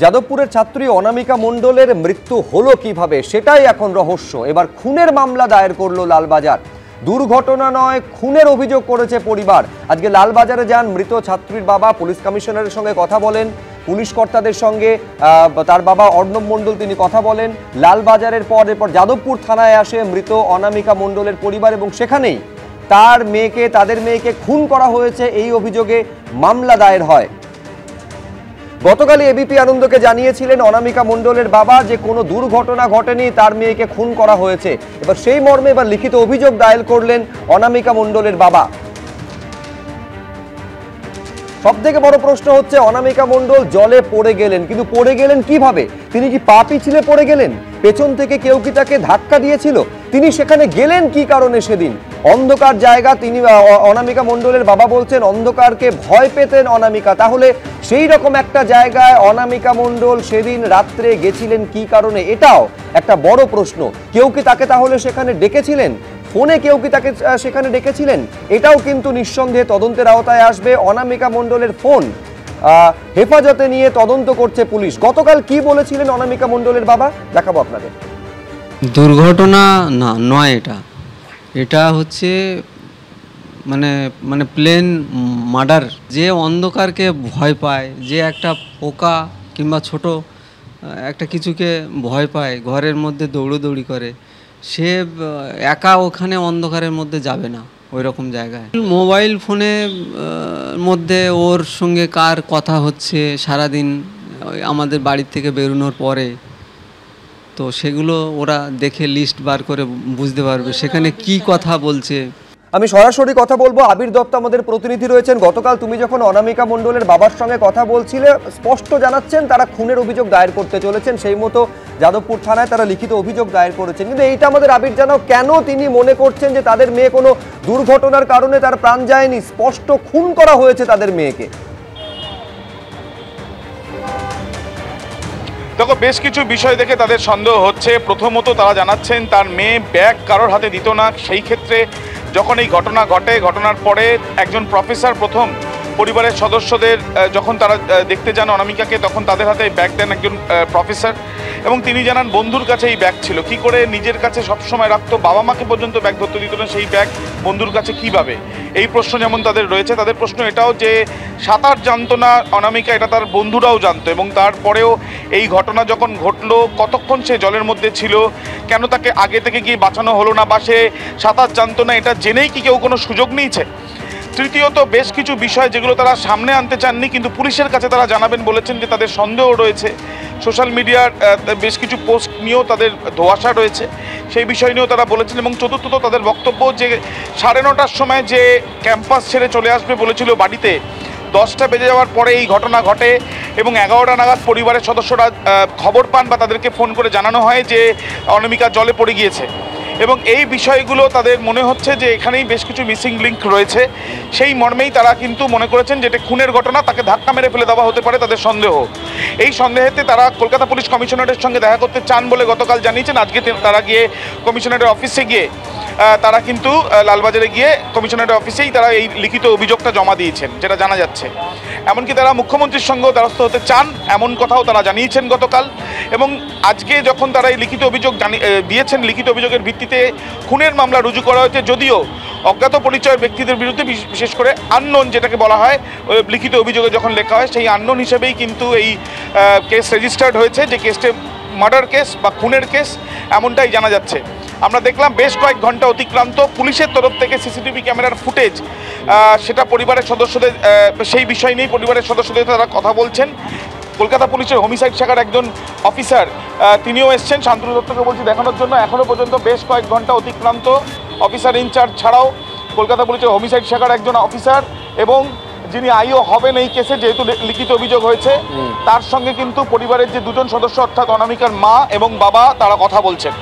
যাদবপুরের ছাত্রী অনামিকা মণ্ডলের মৃত্যু হলো কিভাবে সেটাই এখন রহস্য। এবার খুনের মামলা দায়ের করলো লালবাজার। দুর্ঘটনা নয়, খুনের অভিযোগ করেছে পরিবার। আজকে লালবাজারে যান মৃত ছাত্রীর বাবা, পুলিশ কমিশনারের সঙ্গে কথা বলেন, পুলিশ কর্তাদের সঙ্গে তার বাবা অর্ণব মণ্ডল তিনি কথা বলেন। লালবাজারের পর এরপর যাদবপুর থানায় আসে মৃত অনামিকা মণ্ডলের পরিবার এবং সেখানেই তাদের মেয়েকে খুন করা হয়েছে এই অভিযোগে মামলা দায়ের হয়। গতকালই এবিপি আনন্দকে জানিয়েছিলেন অনামিকা মণ্ডলের বাবা যে কোনো দুর্ঘটনা ঘটেনি, তার মেয়েকে খুন করা হয়েছে। এবার সেই মর্মে এবার লিখিত অভিযোগ দায়ের করলেন অনামিকা মণ্ডলের বাবা। সবথেকে বড় প্রশ্ন হচ্ছে অনামিকা মণ্ডল জলে পড়ে গেলেন, কিন্তু পড়ে গেলেন কিভাবে? তিনি কি পা পিছলে পড়ে গেলেন? পেছন থেকে কেউ কি তাকে ধাক্কা দিয়েছিল? তিনি সেখানে গেলেন কি কারণে সেদিন? অন্ধকার জায়গা, তিনি অনামিকা মণ্ডলের বাবা বলছেন অন্ধকারকে ভয় পেতেন অনামিকা। তাহলে সেই রকম একটা জায়গায় অনামিকা মণ্ডল সেদিন রাত্রে গেছিলেন কি কারণে? এটাও একটা বড় প্রশ্ন। কেউ কি তাকে তাহলে সেখানে ডেকেছিলেন? ফোনে কেউ কি তাকে সেখানে ডেকেছিলেন? এটাও কিন্তু নিঃসন্দেহে তদন্তের আওতায় আসবে। অনামিকা মণ্ডলের ফোন হেফাজতে নিয়ে তদন্ত করছে পুলিশ। গতকাল কি বলেছিলেন অনামিকা মণ্ডলের বাবা দেখাবো আপনাদের। দুর্ঘটনা না নয়, এটা হচ্ছে মানে প্লেন মার্ডার। যে অন্ধকারকে ভয় পায়, যে একটা পোকা কিংবা ছোট একটা কিছুকে ভয় পায়, ঘরের মধ্যে দৌড়োদৌড়ি করে, সে একা ওখানে অন্ধকারের মধ্যে যাবে না ওই রকম জায়গায়। মোবাইল ফোনে মধ্যে ওর সঙ্গে কার কথা হচ্ছে সারাদিন আমাদের বাড়ির থেকে বেরোনোর পরে, তো সেগুলো ওরা দেখে লিস্ট বার করে বুঝতে পারবে সেখানে কি কথা বলছে। আমি সরাসরি কথা বলবো, আবির দত্ত আমাদের প্রতিনিধি রয়েছেন। গতকাল তুমি যখন অনামিকা মণ্ডলের বাবার সঙ্গে কথা বলছিলে, স্পষ্ট জানাচ্ছেন তারা খুনের অভিযোগ দায়ের করতে চলেছেন। সেই মতো যাদবপুর থানায় তারা লিখিত অভিযোগ দায়ের করেছেন। কিন্তু এইটা আমাদের আবির জানাও, কেন তিনি মনে করছেন যে তাদের মেয়ে কোনো দুর্ঘটনার কারণে তার প্রাণ যায়নি, স্পষ্ট খুন করা হয়েছে তাদের মেয়েকে? দেখো, বেশ কিছু বিষয় দেখে তাদের সন্দেহ হচ্ছে। প্রথমত তারা জানাচ্ছেন তার মেয়ে ব্যাগ কারোর হাতে দিত না। সেই ক্ষেত্রে যখন এই ঘটনা ঘটে, ঘটনার পরে একজন প্রফেসর প্রথম পরিবারের সদস্যদের যখন তারা দেখতে যান অনামিকাকে, তখন তাদের হাতে ব্যাগ দেন একজন প্রফেসর, এবং তিনি জানান বন্ধুর কাছে এই ব্যাগ ছিল। কি করে নিজের কাছে সবসময় রাখতো, বাবা মাকে পর্যন্ত ব্যাগ ধরতে দিত না, সেই ব্যাগ বন্ধুর কাছে কিভাবে? এই প্রশ্ন যেমন তাদের রয়েছে, তাদের প্রশ্ন এটাও যে সাঁতার জানতো না অনামিকা, এটা তার বন্ধুরাও জানতো, এবং তারপরেও এই ঘটনা যখন ঘটলো কতক্ষণ সে জলের মধ্যে ছিল, কেন তাকে আগে থেকে গিয়ে বাঁচানো হলো না, বা সে সাঁতার জানতো না এটা জেনেই কি কেউ কোনো সুযোগ নিয়েছে? তৃতীয়ত বেশ কিছু বিষয় যেগুলো তারা সামনে আনতে চাননি, কিন্তু পুলিশের কাছে তারা জানাবেন বলেছেন যে তাদের সন্দেহ রয়েছে। সোশ্যাল মিডিয়ার বেশ কিছু পোস্ট নিয়েও তাদের ধোঁয়াশা রয়েছে, সেই বিষয় নিয়েও তারা বলেছেন। এবং চতুর্থত তাদের বক্তব্য যে 9:30টার সময় যে ক্যাম্পাস ছেড়ে চলে আসবে বলেছিল বাড়িতে, 10টা বেজে যাওয়ার পরে এই ঘটনা ঘটে, এবং 11টা নাগাদ পরিবারের সদস্যরা খবর পান বা তাদেরকে ফোন করে জানানো হয় যে অনামিকা জলে পড়ে গিয়েছে। এবং এই বিষয়গুলো তাদের মনে হচ্ছে যে এখানেই বেশ কিছু মিসিং লিঙ্ক রয়েছে। সেই মর্মেই তারা কিন্তু মনে করেছেন যে এটা খুনের ঘটনা, তাকে ধাক্কা মেরে ফেলে দেওয়া হতে পারে তাদের সন্দেহ। এই সন্দেহেতে তারা কলকাতা পুলিশ কমিশনারের সঙ্গে দেখা করতে চান বলে গতকাল জানিয়েছেন। আজকে তারা গিয়ে কমিশনারের অফিসে গিয়ে তারা কিন্তু লালবাজারে গিয়ে কমিশনারের অফিসেই তারা এই লিখিত অভিযোগটা জমা দিয়েছেন, যেটা জানা যাচ্ছে। এমনকি তারা মুখ্যমন্ত্রীর সঙ্গেও দ্বারস্থ হতে চান, এমন কথাও তারা জানিয়েছেন গতকাল। এবং আজকে যখন তারা এই লিখিত অভিযোগ দিয়েছেন, লিখিত অভিযোগের ভিত্তিতে খুনের মামলা রুজু করা হয়েছে, যদিও অজ্ঞাত পরিচয়ের ব্যক্তিদের বিরুদ্ধে, বিশেষ করে আননোন যেটাকে বলা হয় লিখিত অভিযোগে যখন লেখা হয়, সেই আননোন হিসেবেই কিন্তু এই কেস রেজিস্টার্ড হয়েছে, যে কেসটি মার্ডার কেস বা খুনের কেস এমনটাই জানা যাচ্ছে। আমরা দেখলাম বেশ কয়েক ঘন্টা অতিক্রান্ত, পুলিশের তরফ থেকে সিসিটিভি ক্যামেরার ফুটেজ, সেটা পরিবারের সদস্যদের, সেই বিষয় নিয়েই পরিবারের সদস্যদের তারা কথা বলছেন। কলকাতা পুলিশের হোমিসাইড শাখার একজন অফিসার তিনিও এসছেন শান্তনু দত্তকে বলছি দেখানোর জন্য। এখনও পর্যন্ত বেশ কয়েক ঘন্টা অতিক্রান্ত, অফিসার ইনচার্জ ছাড়াও কলকাতা পুলিশের হোমিসাইড শাখার একজন অফিসার এবং যিনি আইও হবেন এই কেসে, যেহেতু লিখিত অভিযোগ হয়েছে, তার সঙ্গে কিন্তু পরিবারের যে দুজন সদস্য অর্থাৎ অনামিকার মা এবং বাবা, তারা কথা বলছেন।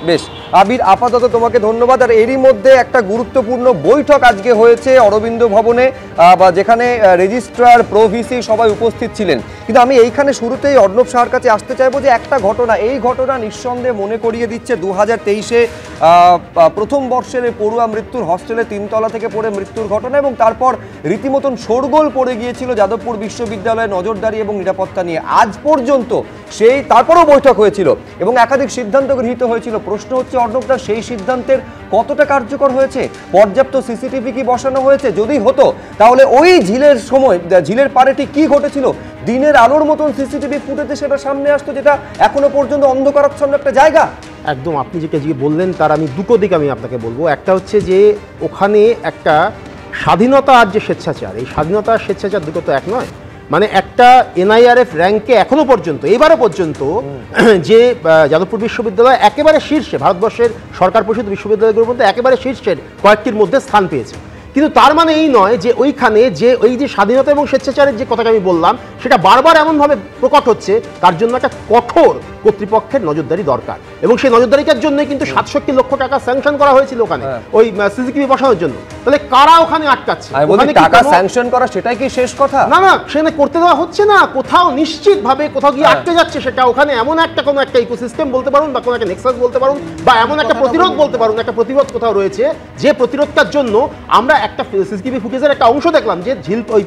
বেশ আবির, আপাতত তোমাকে ধন্যবাদ। আর এরই মধ্যে একটা গুরুত্বপূর্ণ বৈঠক আজকে হয়েছে অরবিন্দ ভবনে, বা যেখানে রেজিস্ট্রার প্রভিসি সবাই উপস্থিত ছিলেন। কিন্তু আমি এইখানে শুরুতেই অর্ণব সাহার কাছে আসতে চাইবো যে একটা ঘটনা, এই ঘটনা নিঃসন্দেহে মনে করিয়ে দিচ্ছে 2023-এ প্রথম বর্ষের পড়ুয়া মৃত্যুর হস্টেলে 3 তলা থেকে পড়ে মৃত্যুর ঘটনা, এবং তারপর রীতিমতন শোরগোল পড়ে গিয়েছিল যাদবপুর বিশ্ববিদ্যালয়ের নজরদারি এবং নিরাপত্তা নিয়ে। আজ পর্যন্ত তারপরেও বৈঠক হয়েছিল এবং একাধিক সিদ্ধান্ত গৃহীত হয়েছিল। প্রশ্ন হচ্ছে অর্ণবদা, সেই সিদ্ধান্তের কতটা কার্যকর হয়েছে? পর্যাপ্ত সিসিটিভি কি বসানো হয়েছে? যদি হতো তাহলে ওই ঝিলের সময়, ঝিলের পাড়ে ঠিক কি ঘটেছিল, দিনের আলোর মতন সিসিটিভি ফুটেজে সেটা সামনে আসতো, যেটা এখনো পর্যন্ত অন্ধকারাচ্ছন্ন একটা জায়গা। একদম, আপনি যে বললেন তার আমি দুটো দিক আমি আপনাকে বলবো। একটা হচ্ছে যে ওখানে একটা স্বাধীনতা আর যে স্বেচ্ছাচার, এই স্বাধীনতা আর স্বেচ্ছাচার দুটো তো এক নয়। মানে একটা NIRF র্যাঙ্কে এখনো পর্যন্ত, এবারও পর্যন্ত যে যাদবপুর বিশ্ববিদ্যালয় একেবারে শীর্ষে, ভারতবর্ষের সরকার পরিষদ বিশ্ববিদ্যালয়গুলোর মধ্যে একেবারে শীর্ষের কয়েকটির মধ্যে স্থান পেয়েছে। কিন্তু তার মানে এই নয় যে ওইখানে যে ওই যে স্বাধীনতা এবং স্বেচ্ছাচারের যে কথাটা আমি বললাম, সেটা বারবার এমনভাবে প্রকট হচ্ছে, তার জন্য একটা কঠোর কর্তৃপক্ষের নজরদারি দরকার। এবং সেই নজরদারিটার জন্য কিন্তু 67 লক্ষ টাকা স্যাংশন করা হয়েছিল ওখানে ওই সিসিটিভি বসানোর জন্য। তাহলে কারা ওখানে আটকাচ্ছে? টাকা স্যাংশন করা সেটাই কি শেষ কথা? না না, সেখানে করতে দেওয়া হচ্ছে না, কোথাও নিশ্চিতভাবে কোথাও গিয়ে আটকে যাচ্ছে। সেটা ওখানে এমন একটা কোনো একটা ইকোসিস্টেম বলতে পারুন, বা কোনো একটা নেক্সাস বলতে পারুন, বা এমন একটা প্রতিরোধ বলতে পারুন, একটা প্রতিরোধ কোথাও রয়েছে, যে প্রতিরোধটার জন্য আমরা একটা সিসিটিভি ফুটেজের একটা অংশ দেখলাম যে ঝিল ওই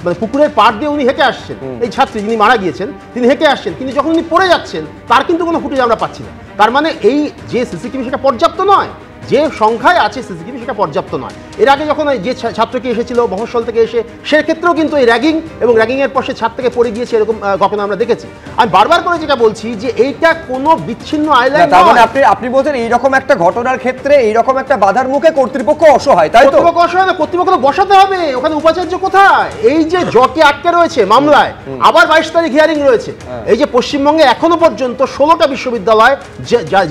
মানে পুকুরের পাড় দিয়ে উনি হেঁটে আসছেন, এই ছাত্রী যিনি মারা গিয়েছেন তিনি হেঁটে আসছেন, কিন্তু যখন উনি পড়ে যাচ্ছেন তার কিন্তু কোনো ফুটেজ আমরা পাচ্ছি না। তার মানে এই যে সিসিটিভি সেটা পর্যাপ্ত নয়, যে সংখ্যায় আছে সিসিটিভি সেটা পর্যাপ্ত নয়। এর আগে যখন যে ছাত্রকে এসেছিল মফস্বল থেকে এসে, সেক্ষেত্রেও কিন্তু এই র্যাগিং এবং র্যাগিংয়ের পর সে ছাদ থেকে পড়ে গিয়েছে, এরকম ঘটনা আমরা দেখেছি। আমি বারবার করে যেটা বলছি যে এইটা কোনো বিচ্ছিন্ন আইল্যান্ড নয়। মানে আপনি বলছেন এইরকম একটা ঘটনার ক্ষেত্রে এইরকম একটা বাধার মুখে কর্তৃপক্ষ অসহায়, তাই তো? কর্তৃপক্ষ অসহায় না, কর্তৃপক্ষ বসাতে হবে। ওখানে উপাচার্য কোথায়? এই যে জকে আটকে রয়েছে মামলায়, আবার 22 তারিখ হিয়ারিং রয়েছে। এই যে পশ্চিমবঙ্গে এখনো পর্যন্ত 16টা বিশ্ববিদ্যালয়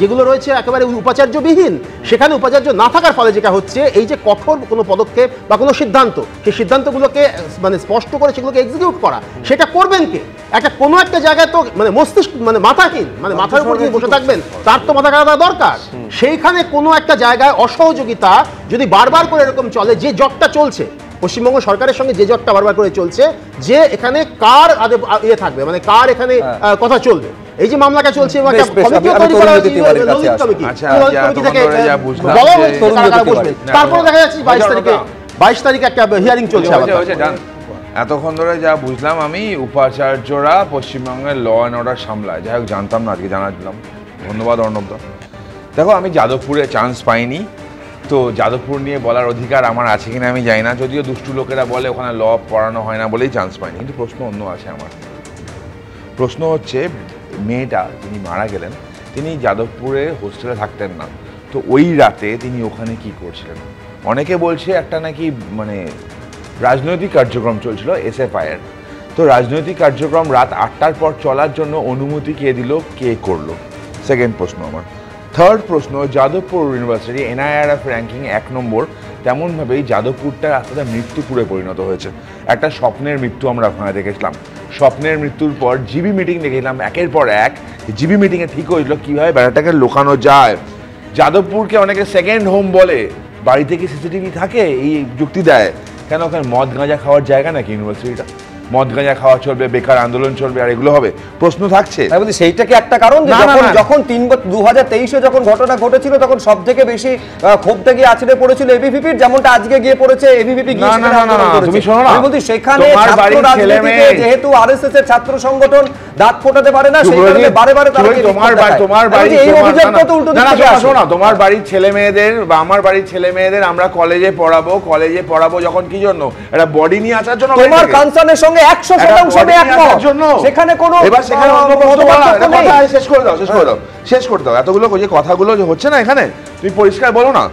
যেগুলো রয়েছে একেবারে উপাচার্যবিহীন, সেখানে উপাচার্য না থাকার ফলে যেটা হচ্ছে, এই যে কঠোর কোনো পদক্ষেপ বা কোনো সিদ্ধান্ত, সেই সিদ্ধান্তগুলোকে মানে স্পষ্ট করে সেগুলোকে এক্সিকিউট করা, সেটা করবেন কে? একটা কোনো একটা জায়গায় তো মানে মস্তিষ্ক মানে মাথাহীন, মানে মাথার উপর যিনি বসে থাকবেন তার তো মাথা কাটা দরকার। সেইখানে কোনো একটা জায়গায় অসহযোগিতা যদি বারবার করে এরকম চলে, যে জটটা চলছে পশ্চিমবঙ্গ সরকারের সঙ্গে, যে জটটা বারবার করে চলছে, যে এখানে কার ইয়ে থাকবে, মানে কার এখানে কথা চলবে, এই যে মামলাটা চলছে, তারপরে দেখা যাচ্ছে 22 তারিখে একটা হিয়ারিং চলছে। এতক্ষণ ধরে যা বুঝলাম আমি, উপাচার্যরা পশ্চিমবঙ্গের ল অ্যান্ড অর্ডার সামলায়। যাই হোক, জানতাম না, আজকে জানা দিলাম। ধন্যবাদ অর্ণবদা। দেখো, আমি যাদবপুরে চান্স পাইনি, তো যাদবপুর নিয়ে বলার অধিকার আমার আছে কিনা আমি জানি না। যদিও দুষ্টু লোকেরা বলে ওখানে ল পড়ানো হয় না বলেই চান্স পাইনি, কিন্তু প্রশ্ন অন্য আছে আমার। প্রশ্ন হচ্ছে, মেয়েটা যিনি মারা গেলেন তিনি যাদবপুরে হোস্টেলে থাকতেন না, তো ওই রাতে তিনি ওখানে কি করছিলেন? অনেকে বলছে একটা নাকি মানে রাজনৈতিক কার্যক্রম চলছিল SFI এর। তো রাজনৈতিক কার্যক্রম রাত 8টার পর চলার জন্য অনুমতি কে দিল, কে করলো? সেকেন্ড প্রশ্ন আমার। থার্ড প্রশ্ন, যাদবপুর ইউনিভার্সিটি NIRF র্যাঙ্কিং 1 নম্বর, তেমনভাবেই যাদবপুরটা আস্তে মৃত্যুপুরে পরিণত হয়েছে। একটা স্বপ্নের মৃত্যু আমরা ওখানে দেখেছিলাম। স্বপ্নের মৃত্যুর পর জিবি মিটিং দেখেছিলাম একের পর এক। জিবি মিটিংয়ে ঠিক হয়েছিল কীভাবে বেড়াটাকে লোকানো যায়। যাদবপুরকে অনেকে সেকেন্ড হোম বলে, বাড়িতে কি সিসিটিভি থাকে এই যুক্তি দেয়। কেন ওখানে মদ গাঁজা খাওয়ার জায়গা নাকি ইউনিভার্সিটিটা? মদ গাঁজা খাওয়া চলবে, বেকার আন্দোলন চলবে, আর এগুলো হবে? প্রশ্ন থাকছে। সেইটাকে একটা কারণ, যখন 2023-এ যখন ঘটনা ঘটেছিল তখন সব থেকে বেশি ক্ষোভটা গিয়ে আছড়ে পড়েছিল এবিভিপির, যেমনটা আজকে গিয়ে পড়েছে এবিভিপি। তুমি শোনো না, আমি বলছি সেখানে যেহেতু RSS এর ছাত্র সংগঠন দাঁত ফোটাতে পারে না, সেই কারণে বারে বারে তোমার বাড়ির ছেলে মেয়েদের বা আমার বাড়ির ছেলে মেয়েদের আমরা কলেজে পড়াবো যখন কি জন্য? একটা বডি নিয়ে আসার জন্য। তোমার কনসার্নের সঙ্গে 100% একমত। সেখানে কোনো এবার সেখানে শেষ করে দাও। এতগুলো যে কথাগুলো যে হচ্ছে না এখানে, তুমি পরিষ্কার বলো না।